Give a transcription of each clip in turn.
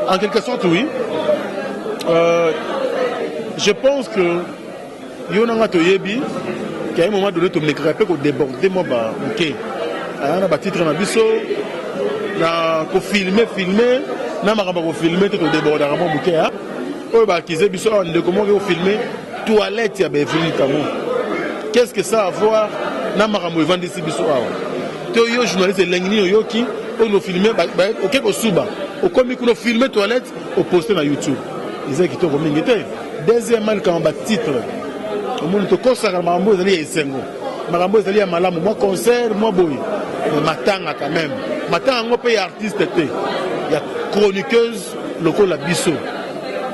En quelque sorte, oui. Je pense que Yonanga Toyebi, qu'à un moment donné, tu me crées pour déborder moi, ok. On a titre na biso, na ko filmer, na maramba ko filmer, tu déborder à mon bouquet. Oh bah qui zé biso, on de comment on filmer toilette ya Evelyne Kamo. Qu'est-ce que ça a à voir na maramba vendre ici biso awa. To yo journaliste lengni yo qui on nous filmer, ok ko suba, au comme qu'on filmer toilette, au poster na YouTube. Ils ont quitté au Minguete. Deuxièmement, quand on bat titre, au monde te consacre Marambo, ils allaient Sengo. Marambo, ils allaient à Malam, moi concert, moi boy. Mais Matanga quand même. Matanga, on paye artiste. Il y a chroniqueuse, local la Bisso.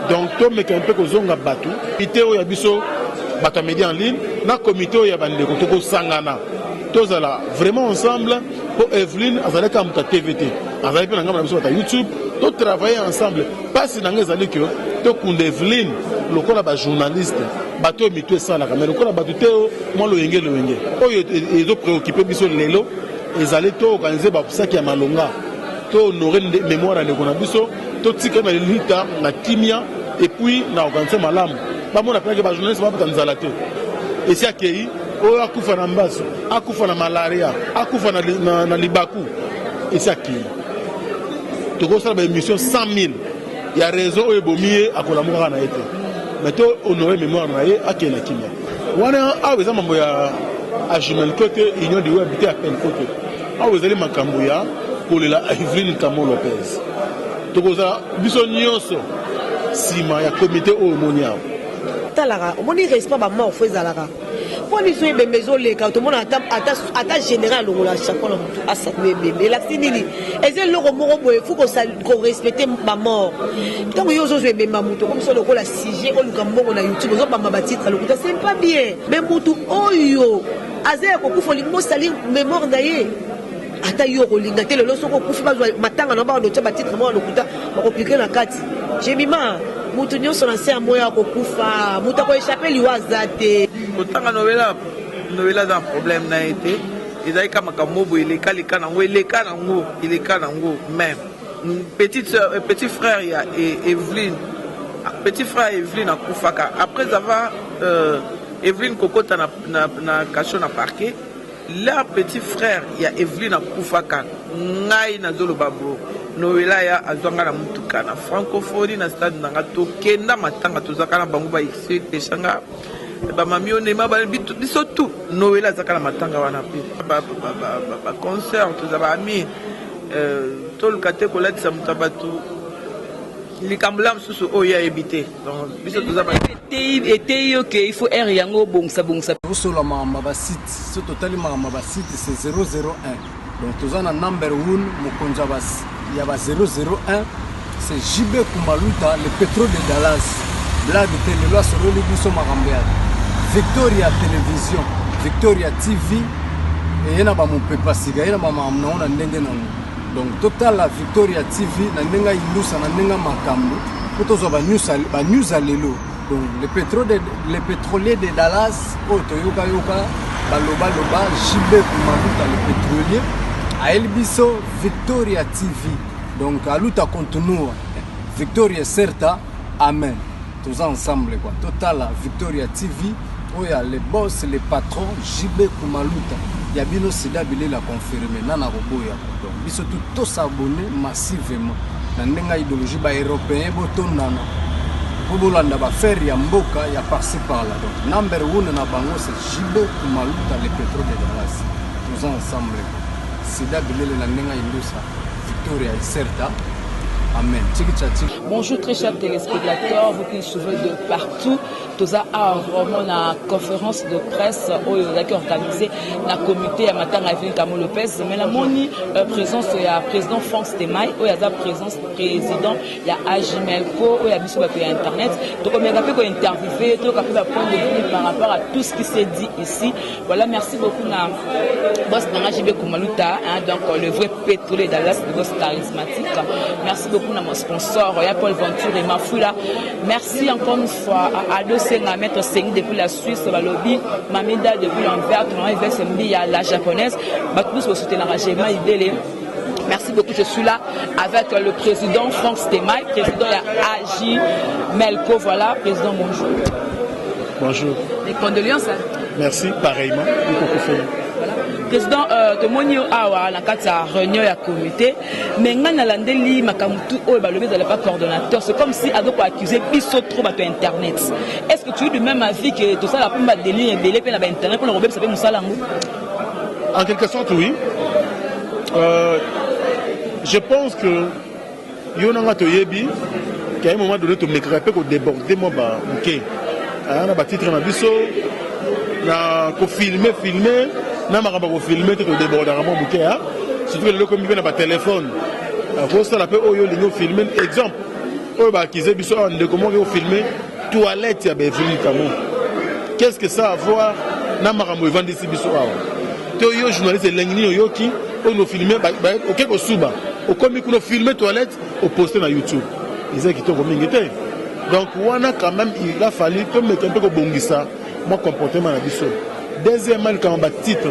Donc, toi, mais un peu que Zonga Batou, comité où il y a Bisso, Bata Média en ligne, dans le comité où il y a Bandeko, Toko Sangana. Tous là, vraiment ensemble, pour Evelyne, à Zaleka Mouta TVT. À Zaleka Mouta YouTube, tous travailler ensemble. Pas si dans les années que tout Evelyne, le corps là journaliste, bateau mito ça là, mais le corps là bateau, moi le yenge. Oh ils ont préoccupé biso lelo, ils allaient tout organiser pour ça qui a malonga, tout honorer mémoire à l'école biso, tout tika na lita na kimia et puis na organiser malam. Pas mon appel que ba journaliste va pas nous alater. Et c'est accueilli, oh akufa na mbaso, akufa na malaria, akufa na libaku. Et c'est accueilli. Tu vois ça une émission 100 000. Il y a raison où Ebomié à Kolamoura na été. Mais tu honoré mémoire na yé à Kenya Kimia. Wana a besoin mambo ya a jumel côté union de web à peine côté. A vous allez makambuya pour la Evelyne Kamo Lopez. Tu vois ça biso nyonso sima ya comité au monia. Talara, on ne reste pas mort fait zalara. Pour les soins de maison les quand tout le monde attaque général au la chaque fois à sa bébé la finini et c'est le romoro il faut qu'on respecte ma mort tant que yo zo bébé mamuto comme ça le rôle la CG au lukambo na YouTube zo ba mabati le kuta c'est pas bien mais mutu oyo azé ko kufa limbo sali mémoire d'ailleurs ata yo kolinga te le loso ko kufa matanga na ba ndo tba titre mo lokuta ba compliquer na kati j'ai mima mutu nyonso na se amoya ko kufa mutu ko échapper liwaza te kotanga novela dans problème na été ezali kama kamobo ileka nango même petit frère il y a Evelyne akufaka après avoir Evelyne kokota na kaso na parquet leur petit frère il y a Evelyne akufaka ngai na zolo babo novela ya azwanga na mutuka na francophonie na stade nanga to kenda matanga tozaka na bango ba expliquer ba mamione mabal biso tout novela zakala matanga wana pe ba concert to ba ami to le kate ko latisa mutabatu likambula msusu oya ebité donc biso to zaba était yo que il faut air yango bongsa sur la mama site ce total mama site c'est 001 donc tozana number 1 mokonza bas il y a 001 c'est JB Kumaluta le pétrole de Dallas blague de loi sur le biso marambead Victoria Télévision, Victoria TV, et il y a un peu passé, il y a un peu donc total la Victoria TV, il y a un makambo, news à l'élo. Donc les pétroliers de Dallas, Toyoka Yoka, Baloba, JB Kumaluta le pétrolier, à Elbiso Victoria TV. Donc à l'outa continue, Victoria Certa, Amen. Tous ensemble quoi. Total la Victoria TV. Oh, il y a les boss, les patrons, JB Kumaluta. Il y a Bino Sida Bilé l'a confirmé. Nana Roboya. Donc, ils sont tous abonnés massivement. Dans une idéologie européenne, Botonana. Pour Bolanda, faire Yamboka, il y a par-ci par-là. Donc, number 1 na bango, c'est JB Kumaluta, les pétrole de Dallas. Tous ensemble. Sida Bilé la Nenga Indusa. Victoria et Certa. Amen. Bonjour très chers téléspectateurs, vous qui nous suivez de partout. Toza a vraiment la conférence de presse où il a organisé la comité à Matanga Evelyne Kamo Lopez. Mais la moni présence il y a président France Temay, où il y a la présence président il y a Ajimelko, où il y a Bissou Bapi Internet. Donc on a pu interviewer, tout a pu prendre des vue par rapport à tout ce qui s'est dit ici. Voilà, merci beaucoup à boss Nangajibé Kumaluta, donc le vrai pétrolier Dallas, le boss charismatique. Merci beaucoup à mon sponsor, Royal Paul Venture et Mafoula. Merci encore une fois à Ado Senga, Maître Sengi depuis la Suisse, Balobi, Mamida depuis l'Anvers, Tournois Vessembi, la japonaise. Tous vous soutenir la Géma, Merci beaucoup. Je suis là avec le président Franck Stemay, président de AJ Melco. Voilà, président, bonjour. Bonjour. Les condoléances. Hein? Merci, pareillement. Voilà. Président, de Monio Awa, la carte à réunion et à comité, mais on a landeli Makamutu ou Balobé n'allait pas coordonnateur. C'est comme si Ado accusé Bisso trop à Internet. Est-ce que tu es du même avis que tout ça, la plupart des lignes et des Internet pour le Robert Sabé Moussa Lango? En quelque sorte, oui. Je pense que Yonanga Toyebi, qu'à un moment donné, tu me crées pour déborder moi, ok. On a titre na biso, na ko filmer, na maramba ko filmer, tu déborder à mon bouquet. Surtout le comme il y a téléphone. Faut ça la paix oyo lingo filmer. Exemple, oyo ba kize biso on de comment on filmer toilette ya Beverly Camo. Qu'est-ce que ça a à voir na maramba vendre ici biso awa? To yo journaliste lengni yo ki on filmer ok ko suba. Au comme qu'on filmer toilette au poster na YouTube. Ils ont quitté comme ingété. Donc, quand même, il a fallu que je me fasse un peu de mon comportement. Deuxièmement, quand on a titre,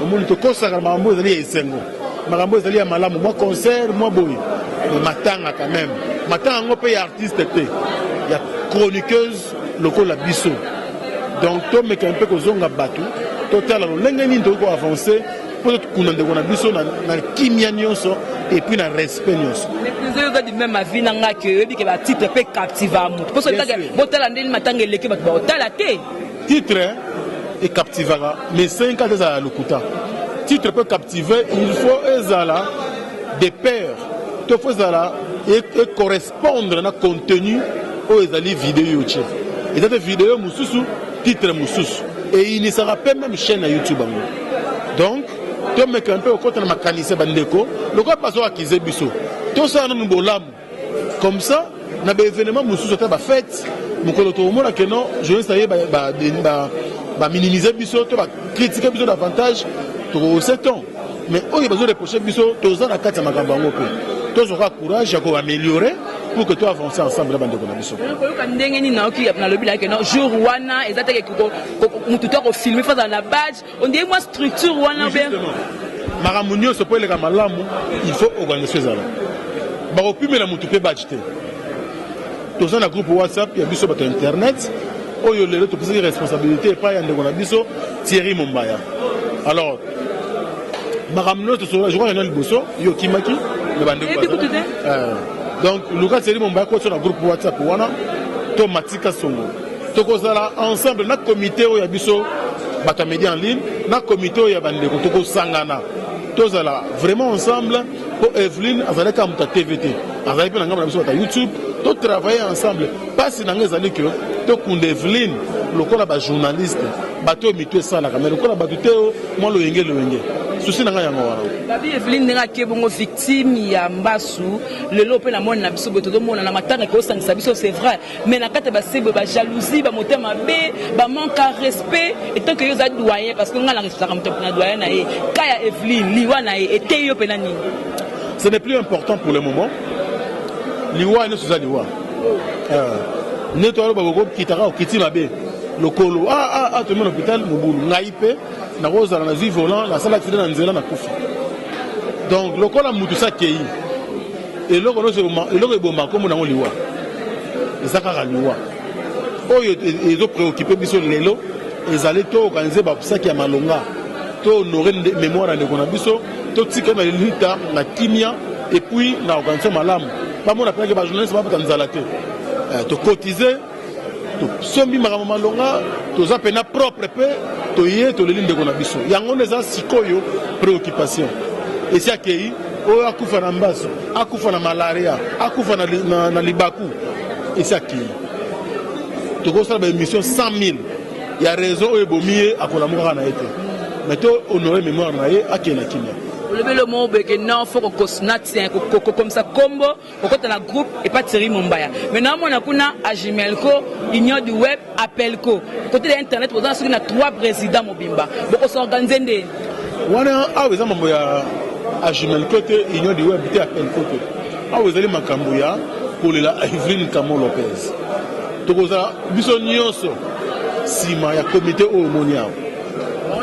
on a dit que je moi concert, moi boy. Mais maintenant, quand même. Maintenant, on peut y artiste. Il y a chroniqueuse, local la bisso. Donc, tu me fais un peu de zonga batu. Total, l'engagement de avancer. Peut-être qu'on a des bisso dans le kimia et puis dans le respect. Mais plusieurs gars du même avis n'ont que le titre peut captiver à moi. Pour ça, titre est captivera, mais 5 ans à l'okuta. Titre peut captiver, il faut des pairs. Il faut et correspondre à contenu aux vidéos. Et cette vidéo, titre moussous. Et il ne sera pas même chaîne à YouTube. Donc, tu me fais un peu au côté de ma canisse bandeko, le quoi passe à Kizebiso. Tout ça, nous bolam. Comme ça, on a des événements, nous sommes fête, nous connaissons que non, je vais essayer de minimiser Bisso, de critiquer Bisso davantage, pour 7 ans. Mais il y a besoin de reprocher Bisso, tous les 4 ans, tous auront courage à améliorer pour que tu avances ensemble dans le Bisso. Jour wana ezatake ko mututo ko filmer face à la badge on dit moi structure wana bien maramunyo se peut le kamalamu il faut organiser ça là ba opime la mutupe badge te to ça na groupe WhatsApp il y a biso sur internet oyo lelo to prise responsabilité pas ya ndeko na biso Thierry Mombaya alors maramunyo to so je crois que liboso yo kimaki le bande donc Lucas Thierry Mombaya ko sur na groupe WhatsApp wana to matika songo to kozala ensemble na comité o ya biso bata média en ligne na comité o ya bandeko to ko sangana to zala vraiment ensemble pour Evelyne azaleka muta TVT azali pe na ngamba na biso bata YouTube to travailler ensemble pas na ngezali que to kunde Evelyne lokola ba journaliste bato mito sala kamera lokola bato teo mo lo yenge souci na ngaya ngora babi Evelyne nga ke bongo victime ya mbasu lelo pe na mona na biso boto mona na matanga ko sangisa biso c'est vrai mais na kata ba sebe ba jalousie ba motema be ba manque de respect et tant que yo za doyen parce que nga la respect na doyen na e kaya Evelyne liwa na e te yo pe na nini. Ce n'est plus important pour le moment. Liwa ne souza liwa nettoyer ba go kitara kiti mabe lokolo tout le monde hôpital mobulu ngaipe na rosa na vie volant la salle accident na nzela na kufi donc lokola mutu sa kei et loko no se et loko eboma comme na liwa ezaka liwa oyo ezo préoccupé biso lelo ezali to organiser ba saki ya malonga to honorer mémoire de kona biso to tika na lita na kimia et puis na organiser malamu pas mon appel que ba journaliste ba tanzala te to cotiser to sombi makamama longa to za pena propre pe to yé to leli ndeko na biso yango neza sikoyo préoccupation et si akei o akufa na mbaso akufa na malaria akufa na libaku et si akei to ko sala ba émission 100 000 il y a raison o ebomié akola moka na été mais to honorer mémoire na ye akena kimia le mot que non faut que cosnatien comme ça combo au côté la groupe et pas Thierry Mombaya maintenant on a kuna Ajimelco union du web appelco côté de internet pour ça on a 3 présidents mobimba beaucoup s'organiser ndé wana aweza mambo ya Ajimelco te union du web te appelco te aweza makambo ya pour la Evelyne Camo Lopez to koza biso nyonso sima ya comité o monia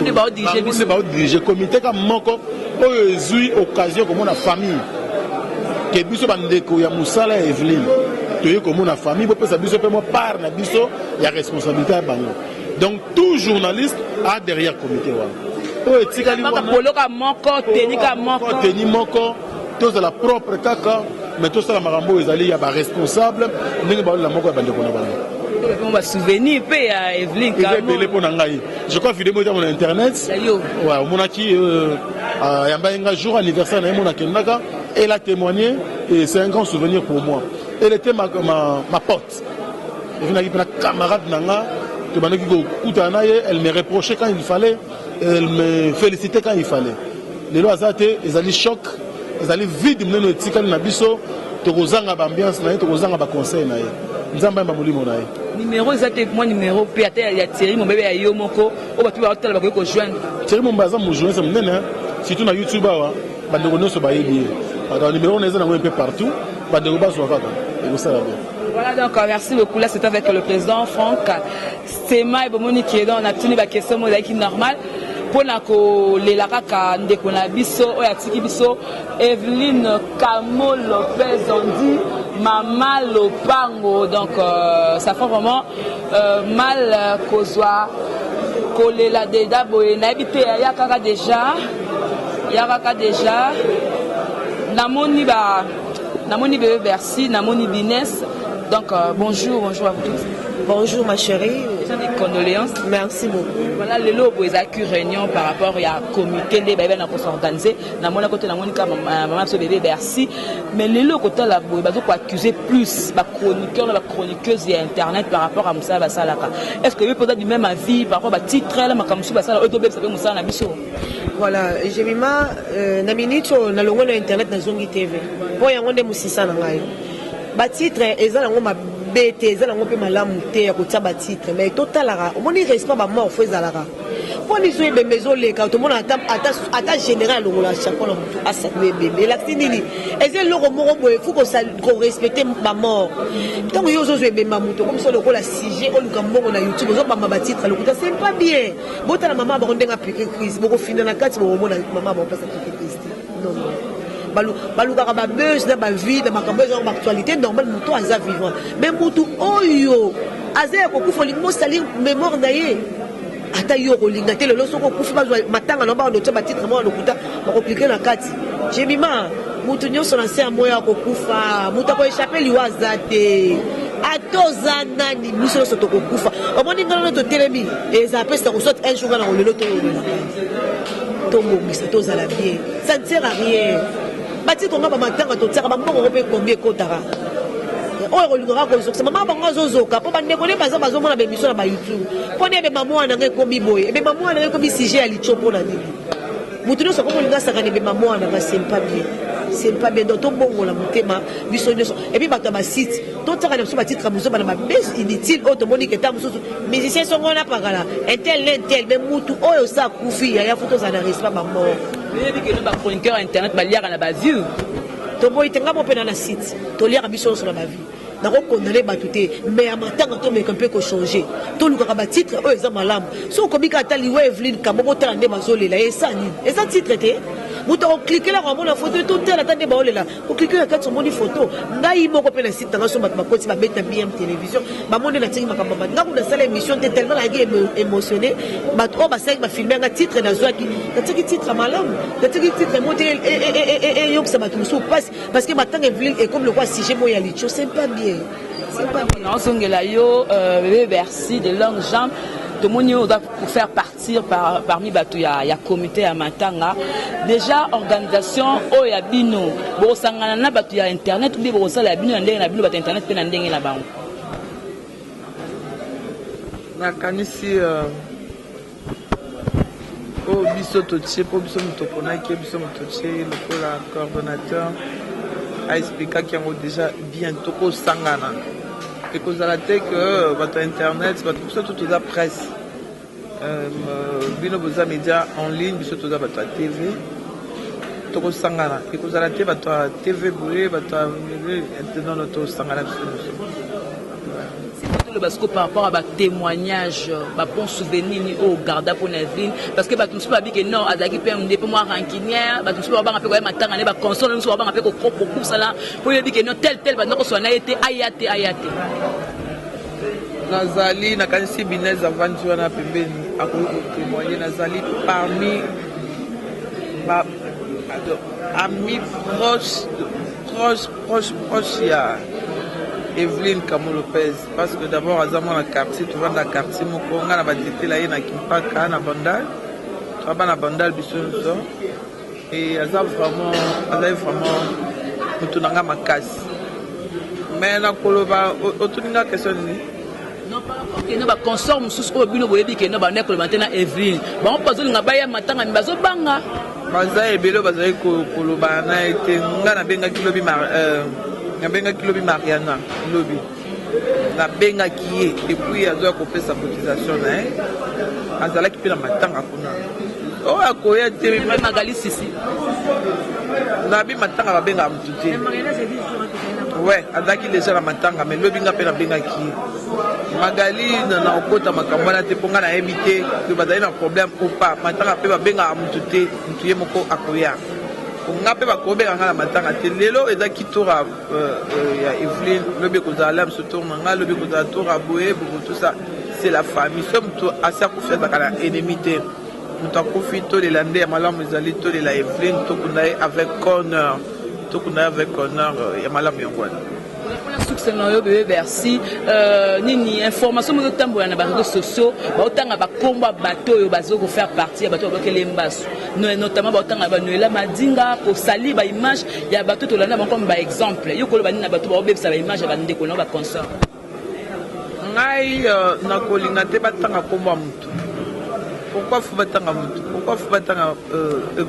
dirige comité ka moko oyo ezui occasion comme na famille ke biso bandeko ya musala ya Evelyne toye comme na famille bo pesa biso pe mo part na biso ya responsabilité ya bango. Donc tout journaliste a derrière comité wa oyo tikali wana poloka moko tenika moko teni moko tous la propre kaka mais tout ça la marambo ezali ya ba responsable ndenge ba la moko ya bandeko na bango. On va souvenir pe à Evelyne je crois vidéo sur internet ouais mon aki un jour anniversaire na mon akendaka elle a témoigné et c'est un grand souvenir pour moi. Elle était ma pote. Elle était ma camarade nanga que banaki ko kutana elle me reprochait quand il fallait, elle me félicitait quand il fallait. Les lois azate ezali choc, ezali vide mneno etikali na biso to kozanga ba ambiance na to kozanga ba conseil na ye. Nzamba ba molimo na ye. Numéro exact moi numéro PAT ya Thierry Mombebe ya yo moko o batu ba tala ba ko joindre Thierry Mombaza mo joindre ça menena surtout na YouTube wa bandeko noso ba yebi alors numéro on est un peu partout bandeko ba so kaka et ça va bien. Voilà donc merci beaucoup là c'est avec le président Franck Sema et Bomoni qui est dans on a tenu ba question mo qui normal pour na ko lela kaka ndeko na biso o ya tiki biso Evelyne Kamo Lopez on dit Mama Lopango, donc ça fait vraiment mal kozwa kolela deda boye na habité yakaka déjà namoni bébé Bercy namoni Bines donc bonjour à vous tous. Bonjour ma chérie. Des condoléances. Merci beaucoup. Voilà le lot où ils réunion par rapport à comité les bébés na s'organiser na mona côté na monika maman so bébé Bercy mais le lot côté la boy bazo ko accuser plus ba chroniqueur la chroniqueuse et internet par rapport à Moussa Basalaka. Est-ce que vous peut-être du même avis par rapport à titre là makamsu basala auto bébé sabe Moussa na biso. Voilà, j'ai mis ma na minute na longo na internet na Zongi TV. Pour yango nde musisa na ngai. Ba titre ezala ngo ma bete ezala ngo pe malamu te ya kotia ba titre mais totalara omoni respect ba mort faut ezalaka. Pour les be maison les quand tout le monde ata général longo la chakola mutu asa bébé la tinini ezela loko moko boye faut ko respecter ba mort. Tant yo zo be mamuto comme ça le la sujet o luka mbongo na YouTube zo ba ma titre lokuta c'est pas bien. Bota la maman ba ndenga piquer crise boko fina na kati bo mona maman ba pesa piquer crise. Non non. Balukaka ba buzz na ba vie na makambo za actualité normal muto aza vivant mais mutu oyo aza ko kufoli mo sali mémoire na ye ata yo ko linga te lelo soko kufa bazwa matanga no ba no tsa titre mo lokuta ba compliquer na kati j'ai mima mutu nyoso na se moya ko kufa muta ko échapper liwaza te atoza nani miso so to ko kufa omoni ngalo to telemi et ça peut se ressortir un jour na lelo to tombo misa to za la bien ça ne sert à rien. Bati tonga ba matanga to tsaka ba mbongo pe combien kotara oyo kolingaka kozokisa mama bango azozoka po bandeko ne baza bazomona bemission na ba YouTube po ne be maman wana ngai komi boye be maman wana ngai komi sujet ya lichopo na nini mutu nyonso kokolinga sakani be maman wana nga c'est pas bien donc tombongo la motema biso nyonso et puis bato ya basite totsaka na biso batitre mozoba na mabese inutile oyo tomoni keta mosusu musicien songo wana pakala intel mais mutu oyo sa kufi ya foto za na respect ba mort mais que nous ba chroniqueur internet ba liaka na ba view tombo itenga mo pena na site to liaka biso sur la ba vie na ko condamner batu te mais à matanga to me peut ko changer to luka ba titre oyo za malamu so ko bika tali we Evelyne Kamo tala nde mazolela esa ni esa titre te muto ko cliquer la ko mona photo to tela tande ba olela ko cliquer la kati moni photo ngai moko pena site nga so bat makoti ba beta bien télévision ba mona na tingi makamba ba nga ko na sala émission te tellement la émotionné bat o ba sai ba filmer nga titre na zwaki na tiki titre malamu na tiki titre monter et yo que ça ba tout parce que matanga Evelyne est comme le roi sujet mo ya licho c'est pas bien. Non, bébé Bercy de longues jambes. Tout le monde doit faire partir parmi il y a comité à Matanga. Déjà, organisation, il y a bino. Bon, ça y a internet, ou bien bon, ça y a bino, internet, puis il y a là-bas. Nakanisi, au bisototier, pour bisotoponaki, bisototier, le coordonnateur. A expliqué qu'il y a déjà bientôt au Sangana. Et que vous avez que votre internet, toute la presse, vos médias en ligne, votre TV, tout au Sangana. Et que vous avez votre TV boulé, votre internet au Sangana. parce que par rapport à des témoignages, bon souvenir au garda pour Evelyne, parce que tout pas que non, à Daki Pem, des moi rancunière, tout pas un peu comme matin, on est console, nous avons un peu au propre pour ça là, pour dire que non, tel, donc on a été ayate. Nazali, Nakansi Binez avant tu en as payé, à témoigner Nazali parmi amis proches, il y a Evelyne Kamou Lopez, parce que d'abord, à Zaman, dans quartier, tu vas dans le quartier, on a dit là, il y a Kimpaka, na Bandal, tu vas dans Bandal, Bissonzo, et à ça vraiment, tu n'as ma casse. Mais na Koloba, autour de la question, non, par rapport que nous va consommer sous au bureau, vous dites que nous va naître le matin à Evelyne. Bon, pas besoin de baya matin à Mbazo Banga. Baza et Belo, Baza et Koloba, na été, na benga kilobi na benga kilobi Mariana, lobby. Na benga qui est, et puis à doit couper sa cotisation, hein. Azala qui peut la matin à Kuna. Oh, à Koya, tu es Magali Sissi. Nabi matin à benga Mtouté. Ouais, Azaki déjà la matin, mais lobby n'a pas la benga qui Magali na okota makambana te ponga na éviter que bazali na problème ou pas matanga pe ba benga amutute mutuye moko akoya nga pe ba kobeka nga na matanga te lelo ezaki tour ya Evelyne lobi kozala mso tour nga lobi kozala tour aboye pour tout ça c'est la famille somme to asa kufia zakala ennemi te mutu akufi to le lande ya malamu ezali to le la Evelyne to kunai avec honneur ya malamu yongwana. Succès na yo bébé merci nini information mo tambola na ba réseaux sociaux ba otanga ba komba bateau yo bazo ko faire partie ya bateau ba kele mbasu notamment ba otanga ba Noela Madinga ko sali ba image ya bateau to lana ba comme ba exemple yo ko lo ba nina bateau ba obebisa ba image ba ndeko na ba concert ngai na kolinga te batanga komba mutu pourquoi faut batanga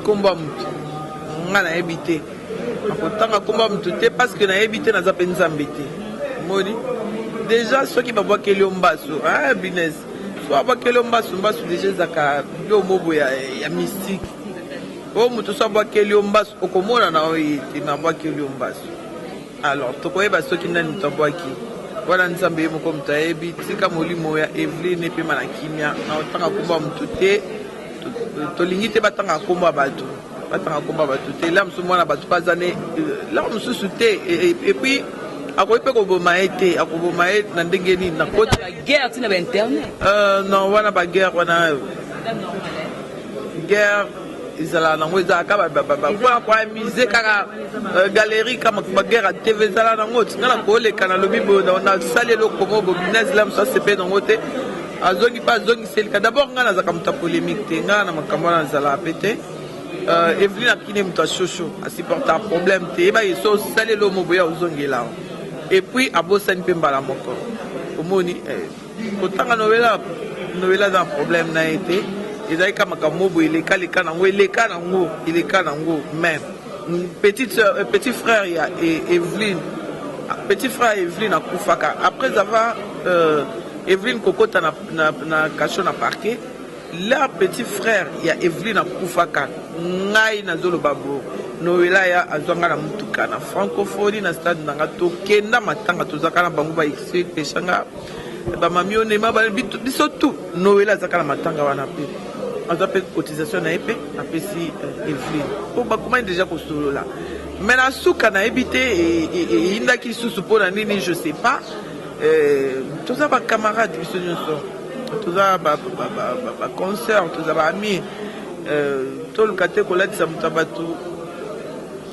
komba mutu ngana ebité akotanga komba mutu te parce que na ebité na zape nzambe te moni déjà ceux qui va voir kelio mbaso ah business soit ba kelio mbaso déjà zaka yo mobo ya mystique o mutu soit ba kelio mbaso okomona na oyi te na ba kelio mbaso alors to koyeba ceux qui nani to ba ki voilà nzambe mo comme ta ebi tika molimo ya Evelyne pe mana kimia na otanga komba mutu te to lingite batanga komba bato batanga komba bato te là mso mwana bato pas année là mso souté et puis akoyi pe koboma ete akoboma ete na ndenge nini na koti guerre tina ba internet non wana ba guerre wana guerre izala nango ezalaka mpona koamize kaka galerie kama ba guerre ya tv ezala nango tinga na koleka na lobi nasali eloko mo bobinese la mosu asepe nango te azongi mpe azongiselika d'abord ngai nazalaka moto ya polémique te ngai na makambo wana nazalaka pe te Evelyne akini moto ya shosho asupporta problème te yeba ye so osali elo moboya ozongela et puis abosani mpe mbala moko omoni kotanga Noela za problème na ye te ezali ka makambo boye eleka nango même petit frère ya Evelyne akufaka après avoir Evelyne kokota na kasho na parquet leur petit frère ya Evelyne akufaka ngai nazoloba bo Noela ya azwanga na mutuka na francophonie na stade nanga tokenda matanga tozaka na bango ba expliquanga ba mami onema ba biso tout Noela azaka na matanga wana pe azape cotisation na épée apesi Evelyne po bakoma déjà ko solola mais na suka na ebité et indaki susu pona nini je sais pas toza ba camarades biso nyonso toza ba concert toza ba amis toluka te kolatisa moto bato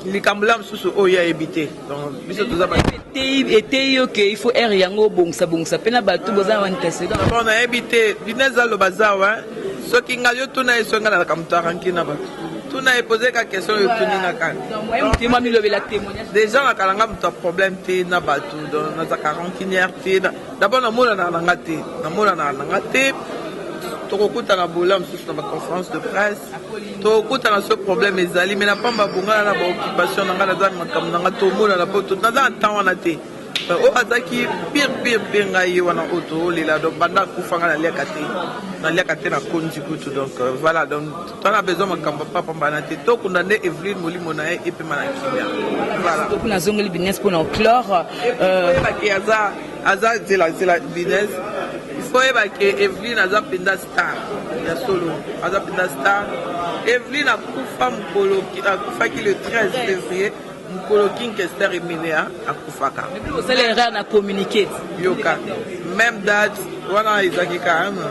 likambo la mosusu oyo ayebite donc biso toza ete yo ke il faut aire yango bongisa mpe na bato boza na antécédent bon nayebi te binez aloba zawa soki ngai yo tuna ye so ngai nazalaka moto aranki na bato tuna ye pose ka question yo tuningaka déjà nakalanga moto ya problème te na bato donc nazalaka rancunière te d'abord namonana nanga te tokokutana bola mosusu na baconférence de presse tokokutana so problème ezali mais na pamba bongana na baoccupation na ngai naza na makambo na ngai tomonana po naza na temps wana te oyo azalaki pire ngai ye wana oyo toolela donc banda akufa ngai naliaka te na kondi kutu donc voilà donc tona besoin makambo papambana te tokunda nde Evelyne molimo na ye epema na kimia voilà nazongeli business mpona oclore oyebaki aza c'est la business. Il faut que Evelyne a penda star. Il y a solo. A penda star. Evelyne a kufa qui le 13 février. Mukolo Kinkester et Minea à Koufaka. Vous allez rien à communiquer. Yoka. Même date. Voilà, ils ont quand même.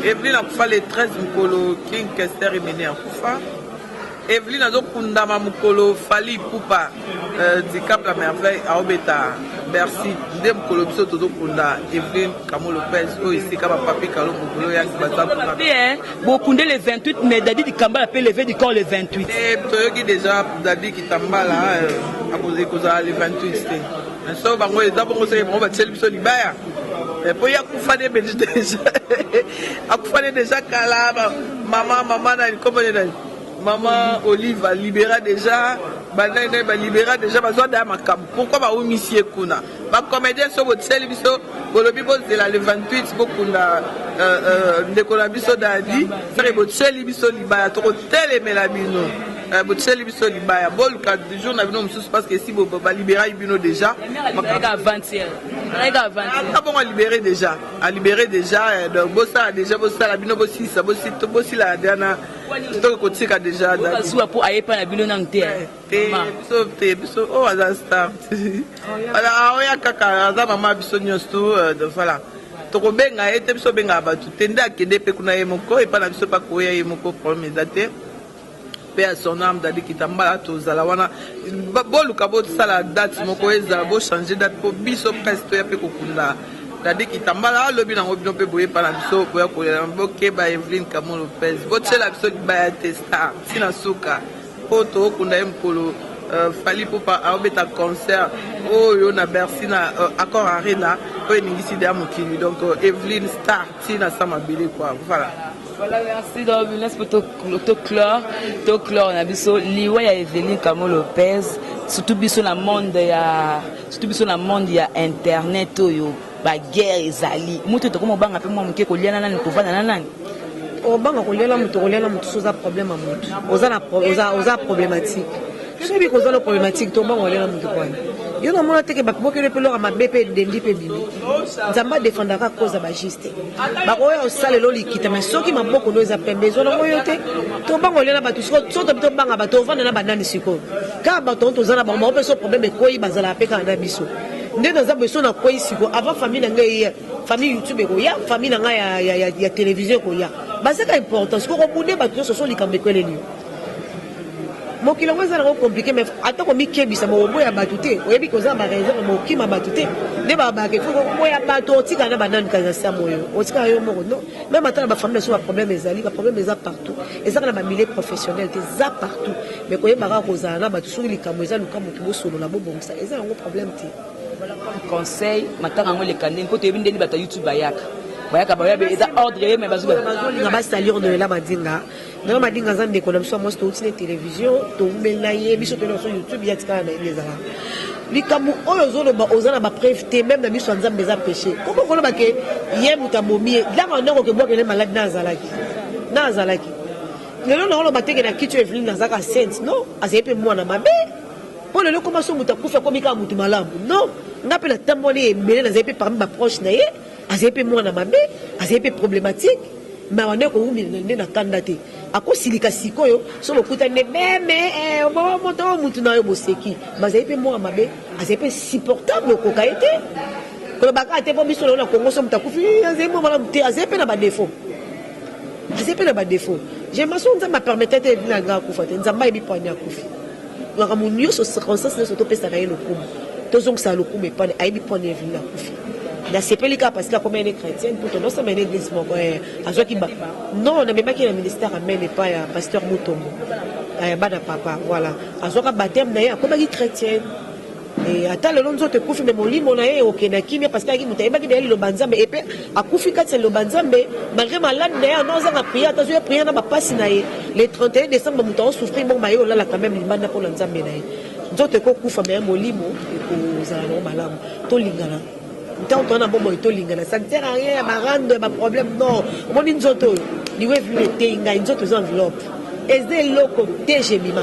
Evelyne a kufa le 13 Mukolo Kinkester et Minea à Koufa. Evelyne a kundama Mukolo Fali Poupa du Cap la Merveille à Obeta. Merci. Ndem Kolobso Todo Kunda, Evelyne Kamo Lopez, ici Kaba Papi Kalo Mukolo Yak Bata. Bokundé le 28, mais Dadi di Kamba appelle levé du corps le 28. Et Toyoki déjà, Dadi qui tamba là, à cause de Koza le 28. Mais ça, Bango, les abons, c'est bon, va tchelbi so libaya. Et puis, il y a Koufane déjà. A Koufane déjà, Kala, maman, comment on dit? Maman Olive va libérer déjà, va libérer déjà, pourquoi va omisser Kuna? Va comédien sur votre télévision, c'est le 28, beaucoup de collaborations d'Adi, c'est votre télévision, il va trop tel et melabino. Votre télévision, il va y avoir le cas du jour, parce que si vous va libérer Ibino déjà, on a libéré déjà, donc bossa déjà, bossa la bino bossi, ça bossi la dernière. C'est que déjà pour aller pas la bino nangté. Oh azasta. Alors oya kaka za mama biso nyosto voilà. Toko benga ete biso benga batu tende akende pe kuna yemoko et pas na biso pa koya yemoko problème date. Pe à son âme dali kitambala to zala wana boluka bo sala date moko eza bo changer date po biso presque ya pe kokunda. C'est-à-dire qu'il tambala le bilan au bilan peut boyer par la biso pour ya kolela mboke ba Evelyne Kamo Lopez botte la biso ba testa sina suka poto kunda mkolo fali popa abeta concert oh yo na Bercy na accord arena ko ningisi de amokini donc Evelyne star sina sama bele quoi voilà. Voilà, merci donc laisse pour to clore na biso liwa ya Evelyne Kamo Lopez surtout biso na monde ya internet oyo ba guerre ezali mutu to komo banga pe mo mke ko liana nani ko vana nani o banga ko liana mutu soza problème à mutu oza problématique sobi ko zana problématique to banga liana mutu kwa yo na mona teke ba bokele pe lora mabe pe dendi pe bimi nzamba défendaka cause ba juste ba ko yo sale lo likita mais soki maboko no eza pembe zo na moyo te to banga liana ba to to banga ba to vana na banani siko ka ba to zana ba mo pe so problème ko yi bazala pe ka na biso nde naza beso na kwei siko avant famille na ngai famille YouTube ko ya famille na ngai ya télévision ko ya basaka importance ko bunde ba to so likambe kwele liyo mokilo ngeza na ko compliqué mais ata ko mikebisa mo boya batute oyebi ko za ba raison mo kima batute ne ba ba ke ko boya bato tika na banane kaza sa moyo otika yo moko non même ata ba famille so ba problème ezali ba problème eza partout eza na ba milieu professionnel te za partout mais ko yeba ko za na batu so likambo eza lukambo ki bo solo la bo bongisa eza ngo problème te. Voilà comme conseil matanga ngo le kande ko to ebindeni bata YouTube bayaka bayabe eza ordre mais bazuba nga ba salir de la madinga na madinga zande ko na biso mo sto tine télévision to mbela ye biso to sur YouTube ya tika na ezala likamu oyo zolo ba ozana ba prévité même na biso nzambe za péché comment ko ba ke ye mutambomi la nga ndoko ke boke le malade na zalaki lelo na lo bateke na kitu Evelyne na zaka sainte non azepe mwana mabe pour le comment so mutakufa ko bika mutu malamu non ngape la tamboli ebele na zepe parmi ba proche na ye azepe mwana mabe azepe problématique mais on est ko umile na kanda te akosilika sikoyo so lokuta ne meme o moto mutu na yo boseki bazepe mwana mabe azepe supportable ko kaete ko baka te po biso na Congo so mutakufi azepe mwana mute azepe na ba défaut j'aimerais ça nzamba permettre te na nga kufa te nzamba ebi panya kufi ngaka munyo so circonstance ne so to pesa na ye lokumu tozong sa lokumu epane aibi panya Evelyne kufi na sepelika parce que comme elle est chrétienne pour non ça mais l'église mon azwa ki ba non na même qui le ministère amène pas ya pasteur Mutombo bana papa voilà azwa ka baptême na ye comme qui chrétienne et ata le lonzo te kufi mais molimo na ye okena kimia parce que aki mutaiba ki dali lo banzambe et puis akufi katse lo banzambe malgré malade na ye non za prier ata zo prier na ba passe na ye le 31 décembre muto souffrir bon mayo là quand même libanda pour nzambe na ye nzoto ko kufa mais molimo et ko za no malamu to lingana tant on a bon to lingana ça ne sert à rien à rendre ma problème non mon nzoto ni we vu te inga nzoto za enveloppe est loko TG mima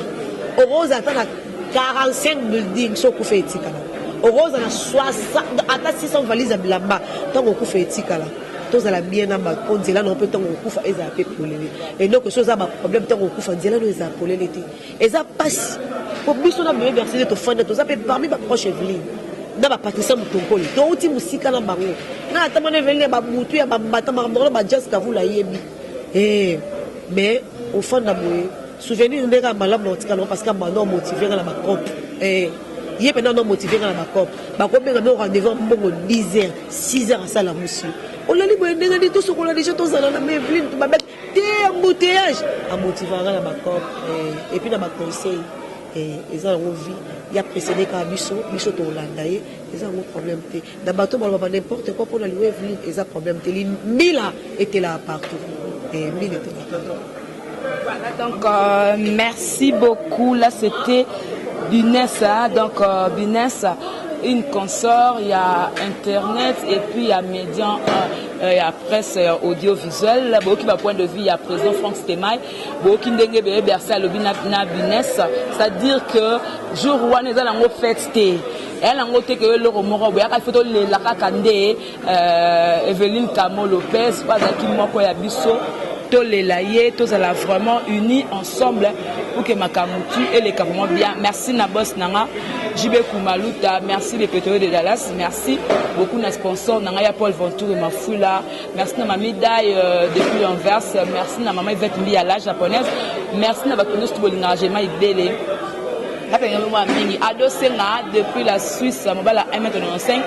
oroza ata 45 buildings so kufa etikana Rose na 60 ata 600 valises ya bilamba ntango okufa etikala tozala bien na mpo nzela na mpe ntango okufa ezala mpe polele eloko so eza baproblème ntango okufa nzela no ezala polele te eza mpasi po biso na bebe bercede tofanda toza mpe parmi baproche Evelyne na bapatricia motonkoli touti mosika na bango na ata mana Evelyne ya babutu ya bambata makambo bajas kavula yebi mais ofanda boye souvenir ndenge ya malamu na otika nango parce que bando motive nga na bacope ye mpe nano motive nga na bacope bakobenga me rendez-vous mbongo 10h 6h asala mosi olali boye ndenge ndi tosokola déjà tozala na me Evelyne tobabete te embouteillage amotive nga na bacope et puis na baconseil eza yango vie ya précédé ka biso tolanda ye eza yango problème te na bato baloba n'importe quoi mpona liwa Evelyne eza problème te mbila etela partout mbila etela partout. Voilà, donc merci beaucoup. Là, c'était Binès. Hein? Donc, Binès, une consort, il y a Internet et puis il y a médias, il y a presse audiovisuelle. Beaucoup de point de vue, il y a président Franck Stemay. Beaucoup de Binès. C'est-à-dire que jour où on est dans la fête, elle a noté que le Romoro, il y a photo de la Kakande, Evelyne Kamo Lopez, pas qui m'a ya biso. Les laïers, tous là vraiment unis ensemble pour que Makamutu et les Kabomans bien. Merci Nabos Nanga, JB Kumaluta, merci les pétroliers de Dallas, merci beaucoup nos sponsors, Nanga Paul Ventour et Mafula, merci à ma médaille depuis Anvers, merci à maman Yvette Mbi à la japonaise, merci à Bakunos Tubolinga, Jema Ibele. Depuis la Suisse, mobile à 1,95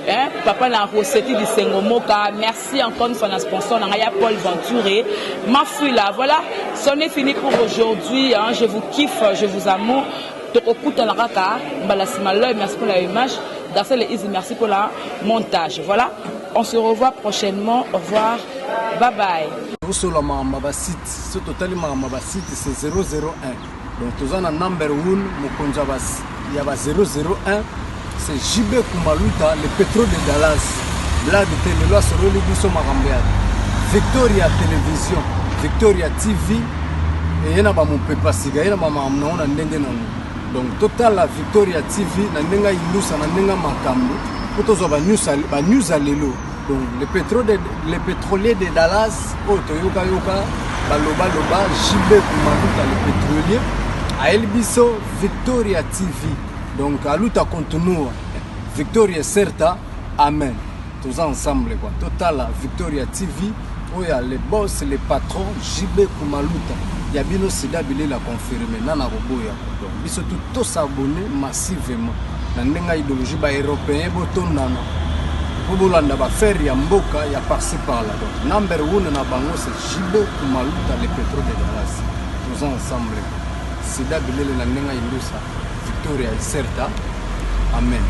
m. Papa n'a recette du Sengomoka. Merci encore une fois à sponsor, Naya Paul Venture. Ma fille là, voilà, c'en est fini pour aujourd'hui. Hein. Je vous kiffe, je vous amour. Merci pour la image. Merci pour la montage. Voilà, on se revoit prochainement. Au revoir. Bye bye. C'est 001. Donc, nous avons un number 1, il y a 001, c'est JB Kumaluta, le pétrole de Dallas. Là, de Télélois sur le Libiso Marambead. Victoria Télévision, Victoria TV, et il y a mon pépa siga, il y a maman donc, total la Victoria TV, il y a une makambo, pour tous les news à l'élo. Donc, le pétrolier de Dallas, Toyoka Yoka, Baloba Loba, JB Kumaluta, le pétrolier. À Elbiso, Victoria TV. Donc, à l'outa continue. Victoria Certa, Amen. Tous ensemble, quoi. Total, Victoria TV. Où il y a les boss, les patrons, JB Kumaluta. Il y a Bino Sida Bilé l'a confirmé. Nana Roboya. Donc, ils sont tous abonnés massivement. Dans une idéologie européenne, pour Bolanda, faire Yamboka, il y a par-ci par-là. Donc, number 1 na bango, c'est JB Kumaluta, les pétrole de Dallas. Tous ensemble. Sida Bilele la nenga Indusa, Victoria Certa. Amen.